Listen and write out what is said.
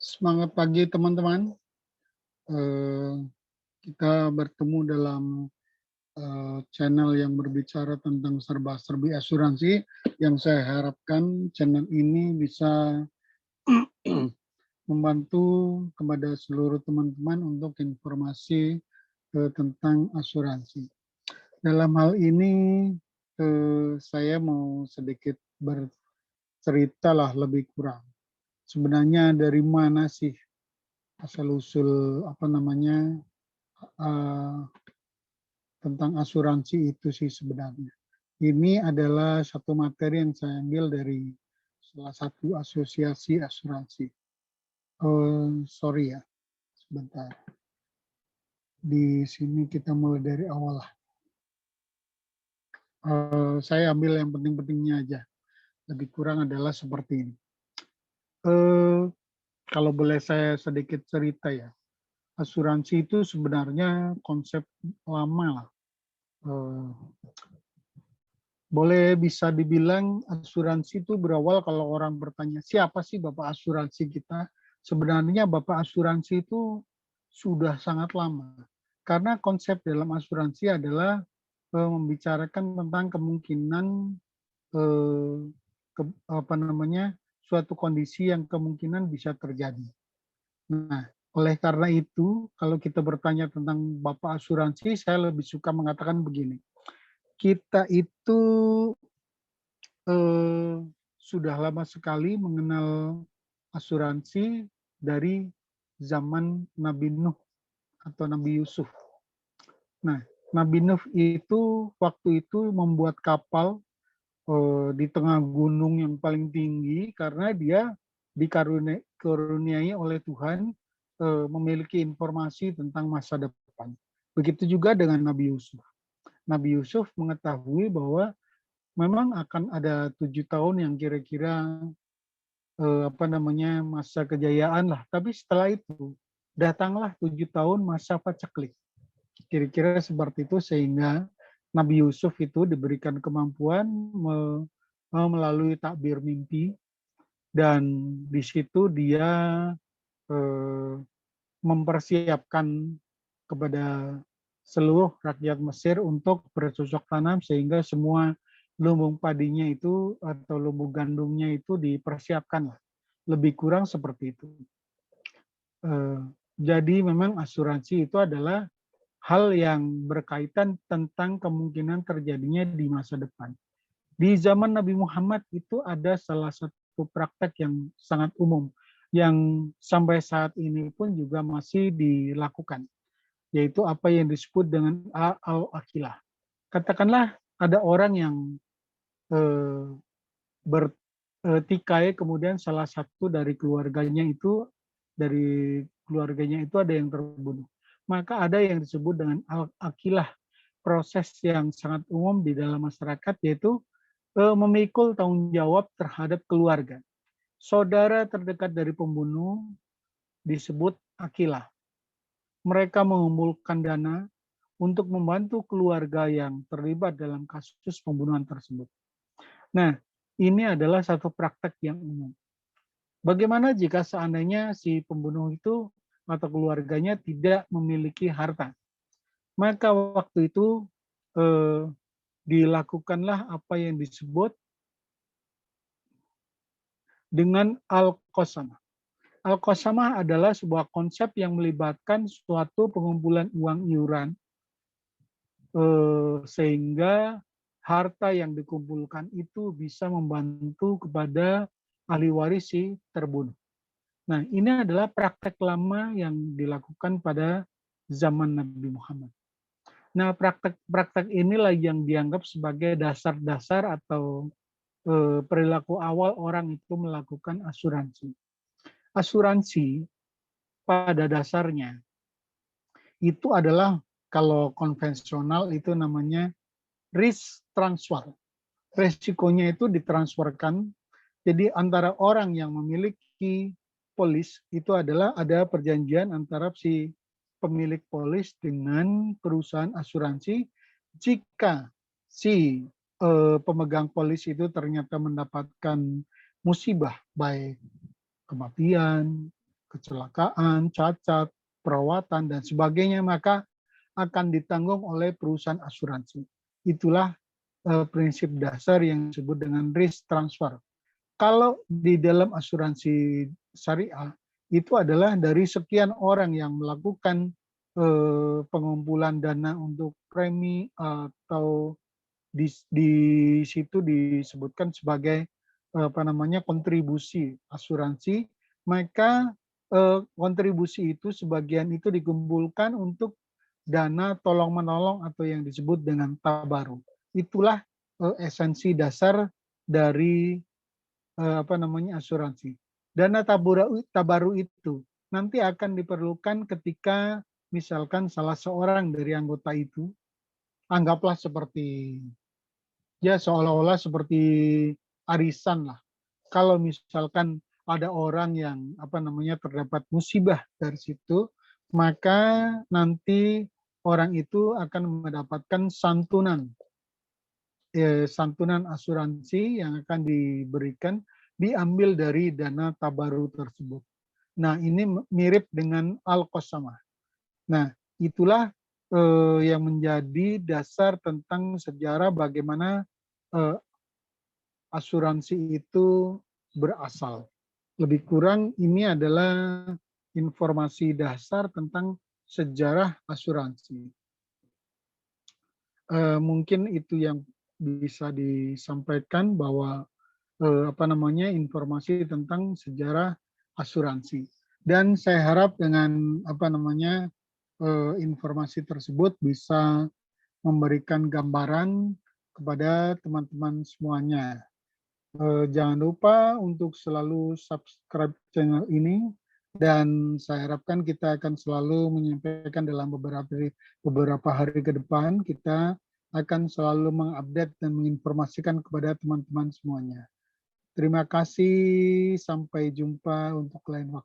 Semangat pagi teman-teman. Eh, Kita bertemu dalam channel yang berbicara tentang serba-serbi asuransi, yang saya harapkan channel ini bisa membantu kepada seluruh teman-teman untuk informasi tentang asuransi. Dalam hal ini saya mau sedikit bercerita lah lebih kurang. Sebenarnya dari mana sih asal usul uh, tentang asuransi itu sih sebenarnya. Ini adalah satu materi yang saya ambil dari salah satu asosiasi asuransi. Sorry ya, sebentar. Di sini kita mulai dari awal lah. Saya ambil yang penting-pentingnya aja. Lebih kurang adalah seperti ini. Kalau boleh saya sedikit cerita ya, asuransi itu sebenarnya konsep lama lah. Boleh bisa dibilang asuransi itu berawal kalau orang bertanya, siapa sih Bapak asuransi kita? Sebenarnya Bapak asuransi itu sudah sangat lama. Karena konsep dalam asuransi adalah membicarakan tentang kemungkinan eh, suatu kondisi yang kemungkinan bisa terjadi. Nah, oleh karena itu, kalau kita bertanya tentang Bapak asuransi, saya lebih suka mengatakan begini. Kita itu eh, sudah lama sekali mengenal asuransi dari zaman Nabi Nuh atau Nabi Yusuf. Nah, Nabi Nuh itu waktu itu membuat kapal di tengah gunung yang paling tinggi karena dia dikaruniai oleh Tuhan memiliki informasi tentang masa depan. Begitu juga dengan Nabi Yusuf. Nabi Yusuf mengetahui bahwa memang akan ada 7 tahun yang kira-kira masa kejayaan lah. Tapi setelah itu datanglah 7 tahun masa paceklik. Kira-kira seperti itu sehingga Nabi Yusuf itu diberikan kemampuan melalui takbir mimpi dan di situ dia eh, mempersiapkan kepada seluruh rakyat Mesir untuk bercocok tanam sehingga semua lumbung padinya itu atau lumbung gandumnya itu dipersiapkan lah. Lebih kurang seperti itu. Jadi memang asuransi itu adalah hal yang berkaitan tentang kemungkinan terjadinya di masa depan. Di zaman Nabi Muhammad itu ada salah satu praktek yang sangat umum yang sampai saat ini pun juga masih dilakukan, yaitu apa yang disebut dengan al-akilah. Katakanlah ada orang yang bertikai, kemudian salah satu dari keluarganya itu ada yang terbunuh. Maka ada yang disebut dengan al-akilah, proses yang sangat umum di dalam masyarakat, yaitu memikul tanggung jawab terhadap keluarga. Saudara terdekat dari pembunuh disebut akilah. Mereka mengumpulkan dana untuk membantu keluarga yang terlibat dalam kasus pembunuhan tersebut. Nah, ini adalah satu praktek yang umum. Bagaimana jika seandainya si pembunuh itu atau keluarganya tidak memiliki harta? Maka waktu itu dilakukanlah apa yang disebut dengan al-qasamah. Al-qasamah adalah sebuah konsep yang melibatkan suatu pengumpulan uang iuran sehingga harta yang dikumpulkan itu bisa membantu kepada ahli waris si terbunuh. Nah, ini adalah praktek lama yang dilakukan pada zaman Nabi Muhammad. Nah, praktek inilah yang dianggap sebagai dasar-dasar atau perilaku awal orang itu melakukan asuransi. Asuransi pada dasarnya itu adalah kalau konvensional itu namanya risk transfer. Resikonya itu ditransferkan. Jadi antara orang yang memiliki polis itu adalah ada perjanjian antara si pemilik polis dengan perusahaan asuransi. Jika si pemegang polis itu ternyata mendapatkan musibah, baik kematian, kecelakaan, cacat, perawatan, dan sebagainya, maka akan ditanggung oleh perusahaan asuransi. Itulah prinsip dasar yang disebut dengan risk transfer. Kalau di dalam asuransi syariah, itu adalah dari sekian orang yang melakukan pengumpulan dana untuk premi atau di situ disebutkan sebagai kontribusi asuransi, maka kontribusi itu sebagian itu dikumpulkan untuk dana tolong menolong atau yang disebut dengan tabaruk. Itulah esensi dasar dari asuransi. Dana tabaruk itu nanti akan diperlukan ketika misalkan salah seorang dari anggota itu, anggaplah seperti ya seolah-olah seperti arisan lah. Kalau misalkan ada orang yang terdapat musibah dari situ, maka nanti orang itu akan mendapatkan santunan asuransi yang akan diberikan diambil dari dana tabaruk tersebut. Nah, ini mirip dengan al-qasamah. Nah, itulah yang menjadi dasar tentang sejarah bagaimana asuransi itu berasal. Lebih kurang ini adalah informasi dasar tentang sejarah asuransi. Mungkin itu yang bisa disampaikan bahwa informasi tentang sejarah asuransi. Dan saya harap dengan informasi tersebut bisa memberikan gambaran kepada teman-teman semuanya. Jangan lupa untuk selalu subscribe channel ini, dan saya harapkan kita akan selalu menyampaikan dalam beberapa hari ke depan, kita akan selalu mengupdate dan menginformasikan kepada teman-teman semuanya. Terima kasih, sampai jumpa untuk lain waktu.